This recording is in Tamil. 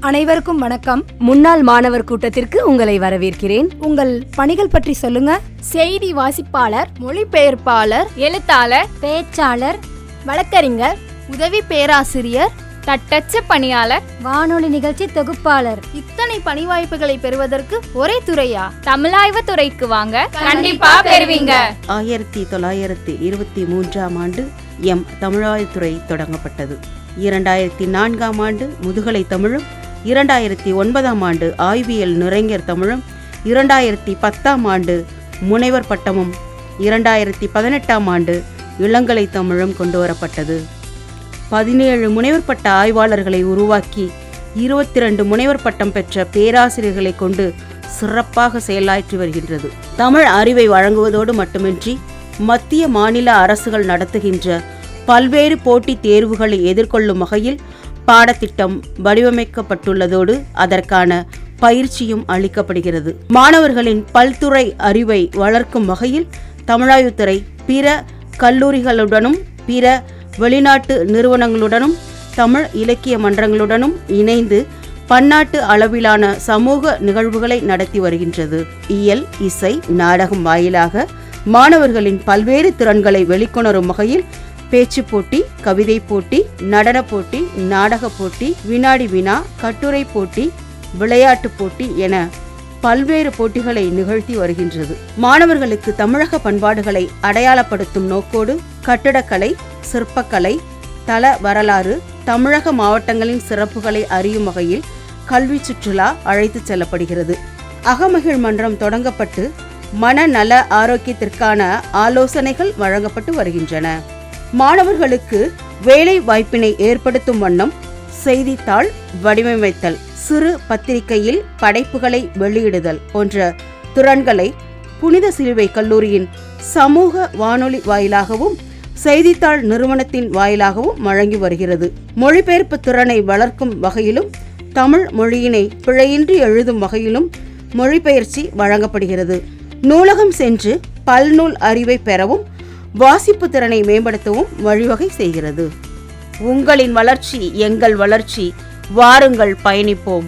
அனைவருக்கும் வணக்கம். முன்னாள் மாணவர் கூட்டத்திற்கு உங்களை வரவேற்கிறேன். உங்கள் பணிகள் பற்றி சொல்லுங்க. செய்தி வாசிப்பாளர், மொழிபெயர்ப்பாளர், எழுத்தாளர், பேச்சாளர், வழக்கறிஞர், உதவி பேராசிரியர், தட்டச்சு பணியாளர், வானொலி நிகழ்ச்சி தொகுப்பாளர். இத்தனை பணி வாய்ப்புகளை பெறுவதற்கு ஒரே துறையா? தமிழாய்வு துறைக்கு வாங்க, கண்டிப்பா பெறுவீங்க. 1923ஆம் ஆண்டு தமிழாய்வுத்துறை தொடங்கப்பட்டது. 2004ஆம் ஆண்டு முதுகலை தமிழும், 2009ஆம் ஆண்டு ஆய்வியல் நிறைஞர் தமிழும், 2010ஆம் ஆண்டு முனைவர் பட்டமும், 2018ஆம் ஆண்டு இளங்கலை தமிழும் கொண்டு வரப்பட்டது. 17 முனைவர் பட்ட ஆய்வாளர்களை உருவாக்கி 22 முனைவர் பட்டம் பெற்ற பேராசிரியர்களை கொண்டு சிறப்பாக செயலாற்றி வருகின்றது. தமிழ் அறிவை வழங்குவதோடு மட்டுமின்றி மத்திய மாநில அரசுகள் நடத்துகின்ற பல்வேறு போட்டித் தேர்வுகளை எதிர்கொள்ளும் வகையில் பாடத்திட்டம் வடிவமைக்கப்பட்டுள்ளதோடு அதற்கான பயிற்சியும் அளிக்கப்படுகிறது. மாணவர்களின் பல்துறை அறிவை வளர்க்கும் வகையில் தமிழாய்வுத்துறை பிற கல்லூரிகளுடனும் பிற வெளிநாட்டு நிறுவனங்களுடனும் தமிழ் இலக்கிய மன்றங்களுடனும் இணைந்து பன்னாட்டு அளவிலான சமூக நிகழ்வுகளை நடத்தி வருகின்றது. இயல், இசை, நாடகம் வாயிலாக மாணவர்களின் பல்வேறு திறன்களை வெளிக்கொணரும் வகையில் பேச்சு போட்டி, கவிதை போட்டி, நடன போட்டி, நாடக போட்டி, வினாடி வினா, கட்டுரை போட்டி, விளையாட்டு போட்டி என பல்வேறு போட்டிகளை நிகழ்த்தி வருகின்றது. மாணவர்களுக்கு தமிழக பண்பாடுகளை அடையாளப்படுத்தும் நோக்கோடு கட்டடக்கலை, சிற்பக்கலை, தல வரலாறு, தமிழக மாவட்டங்களின் சிறப்புகளை அறியும் வகையில் கல்வி சுற்றுலா அழைத்து செல்லப்படுகிறது. அகமகிழ் மன்றம் தொடங்கப்பட்டு மனநல ஆரோக்கியத்திற்கான ஆலோசனைகள் வழங்கப்பட்டு வருகின்றன. மாணவர்களுக்கு வேலை வாய்ப்பினை ஏற்படுத்தும் வண்ணம் செய்தித்தாள் வடிவமைத்தல், சிறு பத்திரிகையில் படைப்புகளை வெளியிடுதல் போன்ற திறன்களை புனித சிலுவை கல்லூரியின் சமூக வானொலி வாயிலாகவும் செய்தித்தாள் நிறுவனத்தின் வாயிலாகவும் வழங்கி வருகிறது. மொழிபெயர்ப்பு திறனை வளர்க்கும் வகையிலும் தமிழ் மொழியினை பிழையின்றி எழுதும் வகையிலும் மொழிபெயர்ச்சி வழங்கப்படுகிறது. நூலகம் சென்று பல்நூல் அறிவை பெறவும் வாசிப்பு திறனை மேம்படுத்தவும் வழிவகை செய்கிறது. உங்களின் வளர்ச்சி எங்கள் வளர்ச்சி, வாருங்கள் பயணிப்போம்.